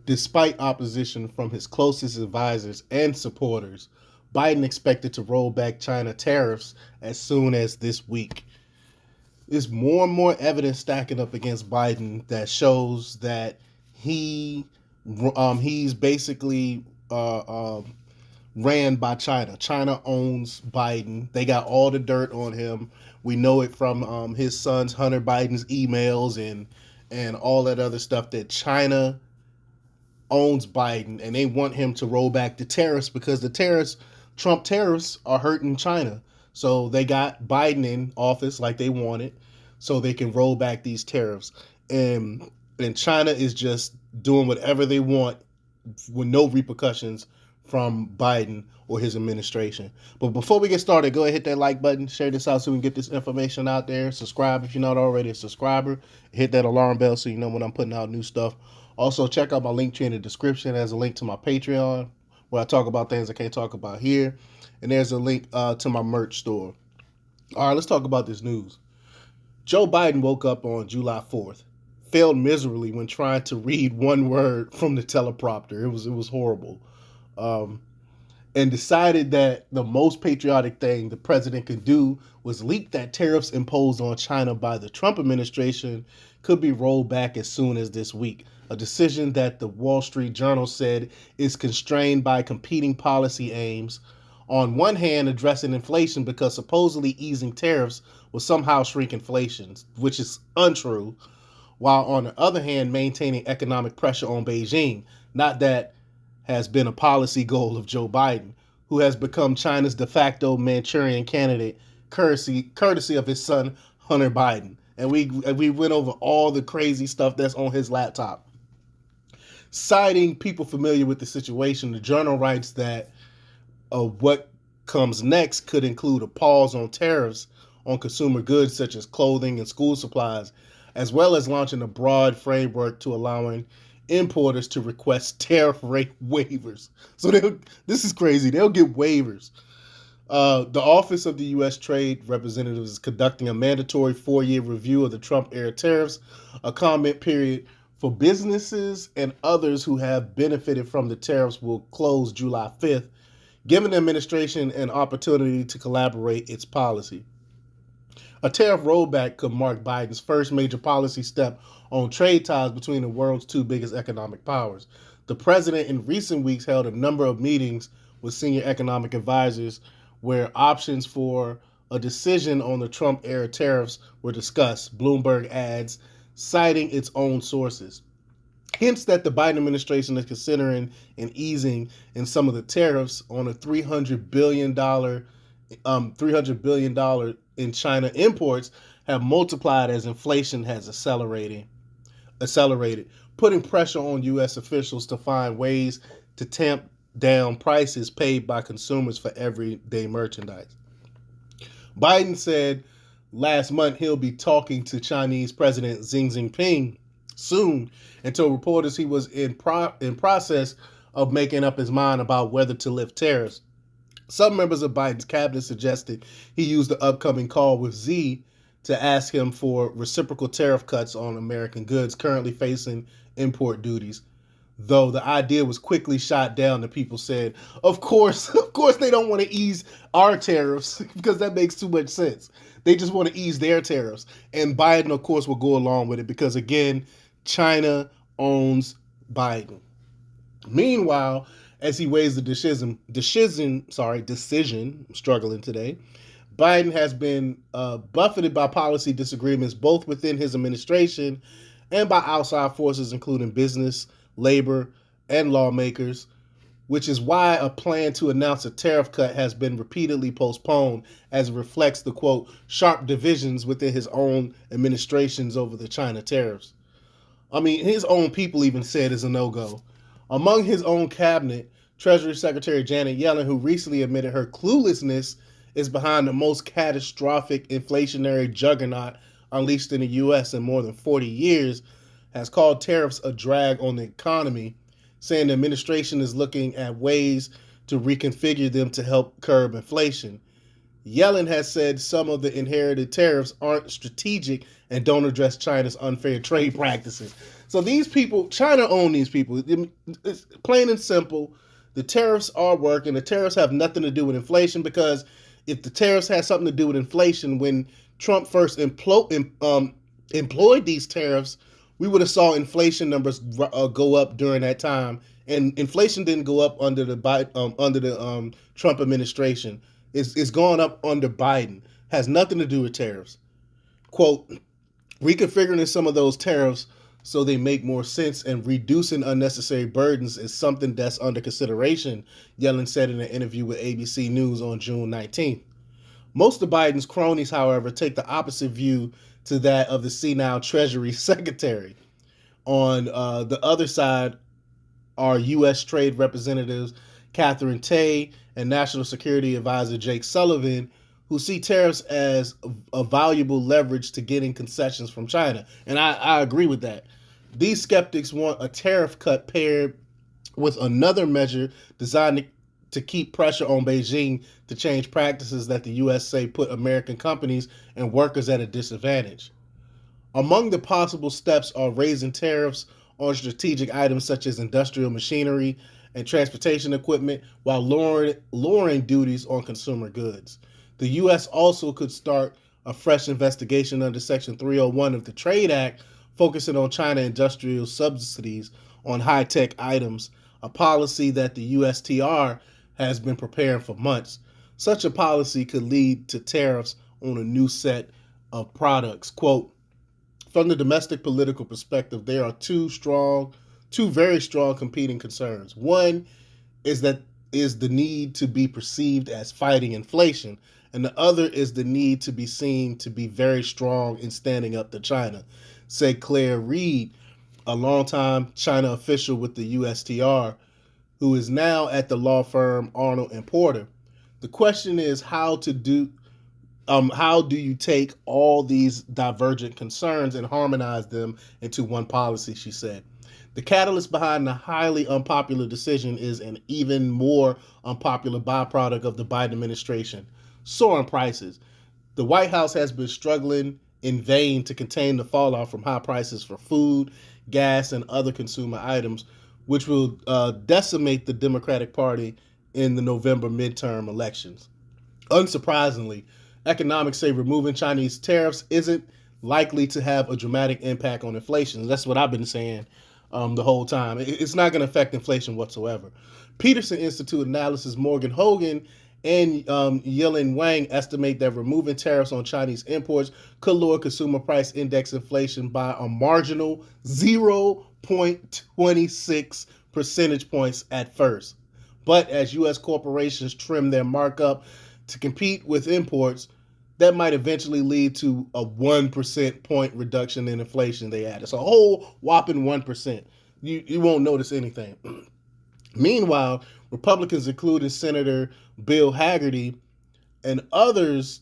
Despite opposition from his closest advisors and supporters, Biden expected to roll back China tariffs as soon as this week. There's more and more evidence stacking up against Biden that shows that he he's basically ran by China. China owns Biden. They got all the dirt on him. We know it from his son's Hunter Biden's emails and all that other stuff that China owns Biden, and they want him to roll back the tariffs because the tariffs, Trump tariffs, are hurting China. So they got Biden in office like they wanted, so they can roll back these tariffs. And China is just doing whatever they want with no repercussions from Biden or his administration. But before we get started, go ahead and hit that like button, share this out so we can get this information out there. Subscribe if you're not already a subscriber. Hit that alarm bell so you know when I'm putting out new stuff. Also, check out my link tree in the description. There's a link to my Patreon where I talk about things I can't talk about here. And there's a link to my merch store. All right, let's talk about this news. Joe Biden woke up on July 4th, failed miserably when trying to read one word from the teleprompter. It was horrible. And decided that the most patriotic thing the president could do was leak that tariffs imposed on China by the Trump administration could be rolled back as soon as this week, a decision that the Wall Street Journal said is constrained by competing policy aims. On one hand, addressing inflation because supposedly easing tariffs will somehow shrink inflation, which is untrue, while on the other hand, maintaining economic pressure on Beijing. Not that has been a policy goal of Joe Biden, who has become China's de facto Manchurian candidate, courtesy of his son, Hunter Biden. And we went over all the crazy stuff that's on his laptop. Citing people familiar with the situation, the journal writes that what comes next could include a pause on tariffs on consumer goods such as clothing and school supplies, as well as launching a broad framework to allowing importers to request tariff rate waivers. So this is crazy. They'll get waivers. The Office of the U.S. Trade Representative is conducting a mandatory 4-year review of the Trump-era tariffs, a comment period for businesses and others who have benefited from the tariffs will close July 5th, giving the administration an opportunity to collaborate its policy. A tariff rollback could mark Biden's first major policy step on trade ties between the world's two biggest economic powers. The president in recent weeks held a number of meetings with senior economic advisors where options for a decision on the Trump-era tariffs were discussed, Bloomberg adds, citing its own sources. Hints that the Biden administration is considering an easing in some of the tariffs on a $300 billion in China imports have multiplied as inflation has accelerated, putting pressure on U.S. officials to find ways to tamp down prices paid by consumers for everyday merchandise. Biden said last month he'll be talking to Chinese President Xi Jinping soon and told reporters he was in process of making up his mind about whether to lift tariffs. Some members of Biden's cabinet suggested he use the upcoming call with Xi to ask him for reciprocal tariff cuts on American goods currently facing import duties. Though the idea was quickly shot down, the people said, of course they don't want to ease our tariffs because that makes too much sense. They just want to ease their tariffs. And Biden, of course, will go along with it because, again, China owns Biden. Meanwhile, as he weighs the decision, I'm struggling today, Biden has been buffeted by policy disagreements both within his administration and by outside forces, including business, labor, and lawmakers, which is why a plan to announce a tariff cut has been repeatedly postponed as it reflects the, quote, sharp divisions within his own administrations over the China tariffs. I mean, his own people even said it's a no-go. Among his own cabinet, Treasury Secretary Janet Yellen, who recently admitted her cluelessness is behind the most catastrophic inflationary juggernaut unleashed in the U.S. in more than 40 years, has called tariffs a drag on the economy, saying the administration is looking at ways to reconfigure them to help curb inflation. Yellen has said some of the inherited tariffs aren't strategic and don't address China's unfair trade practices. So these people, China own these people. It's plain and simple. The tariffs are working. The tariffs have nothing to do with inflation, because if the tariffs had something to do with inflation, when Trump first employed these tariffs, we would have saw inflation numbers go up during that time. And inflation didn't go up under the Trump administration. It's gone up under Biden. Has nothing to do with tariffs. Quote, reconfiguring some of those tariffs so they make more sense and reducing unnecessary burdens is something that's under consideration, Yellen said in an interview with ABC News on June 19th. Most of Biden's cronies, however, take the opposite view to that of the senile Treasury Secretary. On the other side are U.S. Trade Representatives Catherine Tai and National Security Advisor Jake Sullivan, who see tariffs as a valuable leverage to getting concessions from China. And I agree with that. These skeptics want a tariff cut paired with another measure designed to keep pressure on Beijing to change practices that the U.S. say put American companies and workers at a disadvantage. Among the possible steps are raising tariffs on strategic items such as industrial machinery and transportation equipment, while lowering duties on consumer goods. The U.S. also could start a fresh investigation under Section 301 of the Trade Act, focusing on China industrial subsidies on high-tech items, a policy that the USTR has been preparing for months. Such a policy could lead to tariffs on a new set of products. Quote, from the domestic political perspective, there are two very strong competing concerns. One is the need to be perceived as fighting inflation, and the other is the need to be seen to be very strong in standing up to China, said Claire Reed, a longtime China official with the USTR, who is now at the law firm Arnold and Porter. The question is how do you take all these divergent concerns and harmonize them into one policy, she said. The catalyst behind the highly unpopular decision is an even more unpopular byproduct of the Biden administration: soaring prices. The White House has been struggling in vain to contain the fallout from high prices for food, gas, and other consumer items, which will decimate the Democratic Party in the November midterm elections. Unsurprisingly, economics say removing Chinese tariffs isn't likely to have a dramatic impact on inflation. That's what I've been saying the whole time. It's not going to affect inflation whatsoever. Peterson Institute analysis Morgan Hogan and Yilin Wang estimate that removing tariffs on Chinese imports could lower consumer price index inflation by a marginal 0.26 percentage points at first. But as U.S. corporations trim their markup to compete with imports, that might eventually lead to a 1% point reduction in inflation, they add. It's a whole whopping 1%. You won't notice anything. Meanwhile, Republicans, including Senator Bill Hagerty and others,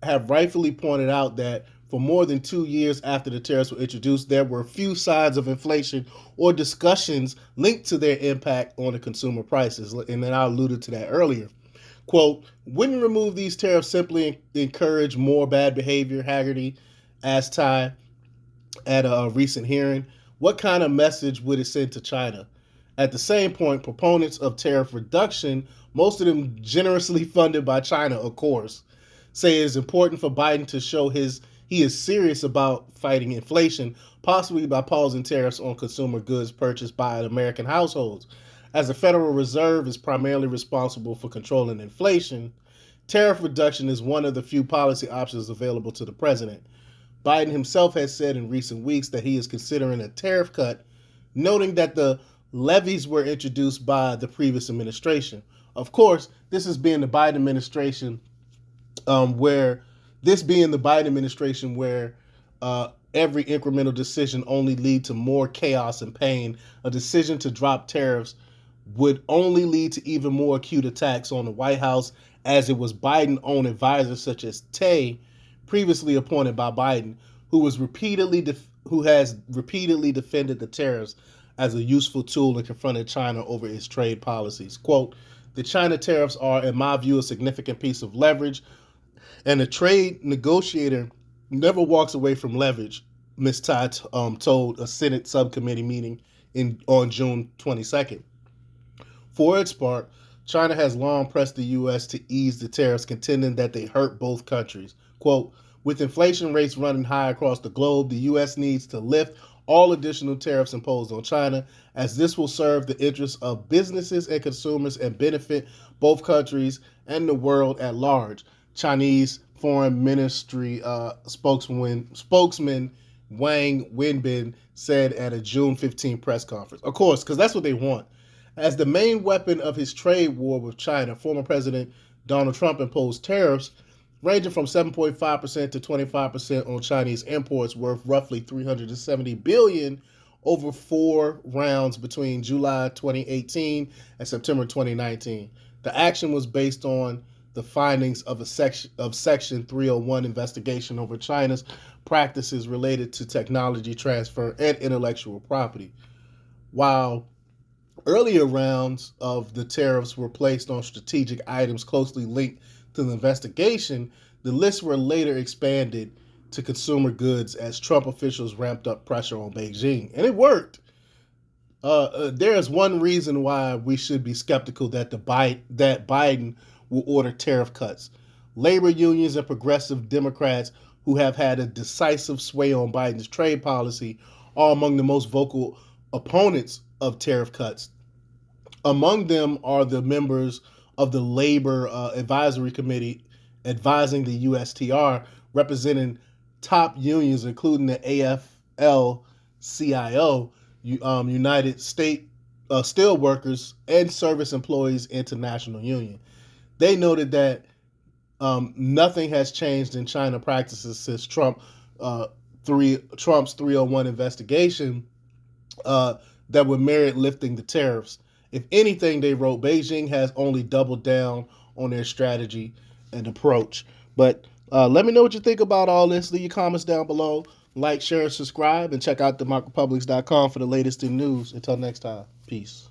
have rightfully pointed out that for more than 2 years after the tariffs were introduced, there were few signs of inflation or discussions linked to their impact on the consumer prices. And then I alluded to that earlier. Quote, wouldn't remove these tariffs simply encourage more bad behavior, Hagerty asked Ty at a recent hearing. What kind of message would it send to China? At the same point, proponents of tariff reduction, most of them generously funded by China, of course, say it is important for Biden to show he is serious about fighting inflation, possibly by pausing tariffs on consumer goods purchased by American households. As the Federal Reserve is primarily responsible for controlling inflation, tariff reduction is one of the few policy options available to the president. Biden himself has said in recent weeks that he is considering a tariff cut, noting that the levies were introduced by the previous administration. Of course, this is being the Biden administration, where every incremental decision only lead to more chaos and pain. A decision to drop tariffs would only lead to even more acute attacks on the White House, as it was Biden-owned advisors such as Tay, previously appointed by Biden, who has repeatedly defended the tariffs as a useful tool in confronting China over its trade policies. Quote, the China tariffs are, in my view, a significant piece of leverage And a trade negotiator never walks away from leverage, Ms. Tsai told a Senate subcommittee meeting on June 22nd. For its part, China has long pressed the U.S. to ease the tariffs, contending that they hurt both countries. Quote, with inflation rates running high across the globe, the U.S. needs to lift all additional tariffs imposed on China, as this will serve the interests of businesses and consumers and benefit both countries and the world at large. Chinese Foreign Ministry spokesman Wang Wenbin said at a June 15 press conference. Of course, because that's what they want. As the main weapon of his trade war with China, former President Donald Trump imposed tariffs ranging from 7.5% to 25% on Chinese imports worth roughly $370 billion over 4 rounds between July 2018 and September 2019. The action was based on the findings of Section 301 investigation over China's practices related to technology transfer and intellectual property. While earlier rounds of the tariffs were placed on strategic items closely linked to the investigation, the lists were later expanded to consumer goods as Trump officials ramped up pressure on Beijing. And it worked. There is one reason why we should be skeptical that that Biden will order tariff cuts. Labor unions and progressive Democrats who have had a decisive sway on Biden's trade policy are among the most vocal opponents of tariff cuts. Among them are the members of the Labor Advisory Committee advising the USTR, representing top unions, including the AFL CIO, United State Steelworkers, and Service Employees International Union. They noted that nothing has changed in China practices since Trump's 301 investigation that would merit lifting the tariffs. If anything, they wrote, Beijing has only doubled down on their strategy and approach. But let me know what you think about all this. Leave your comments down below. Like, share, and subscribe. And check out democrapublics.com for the latest in news. Until next time, peace.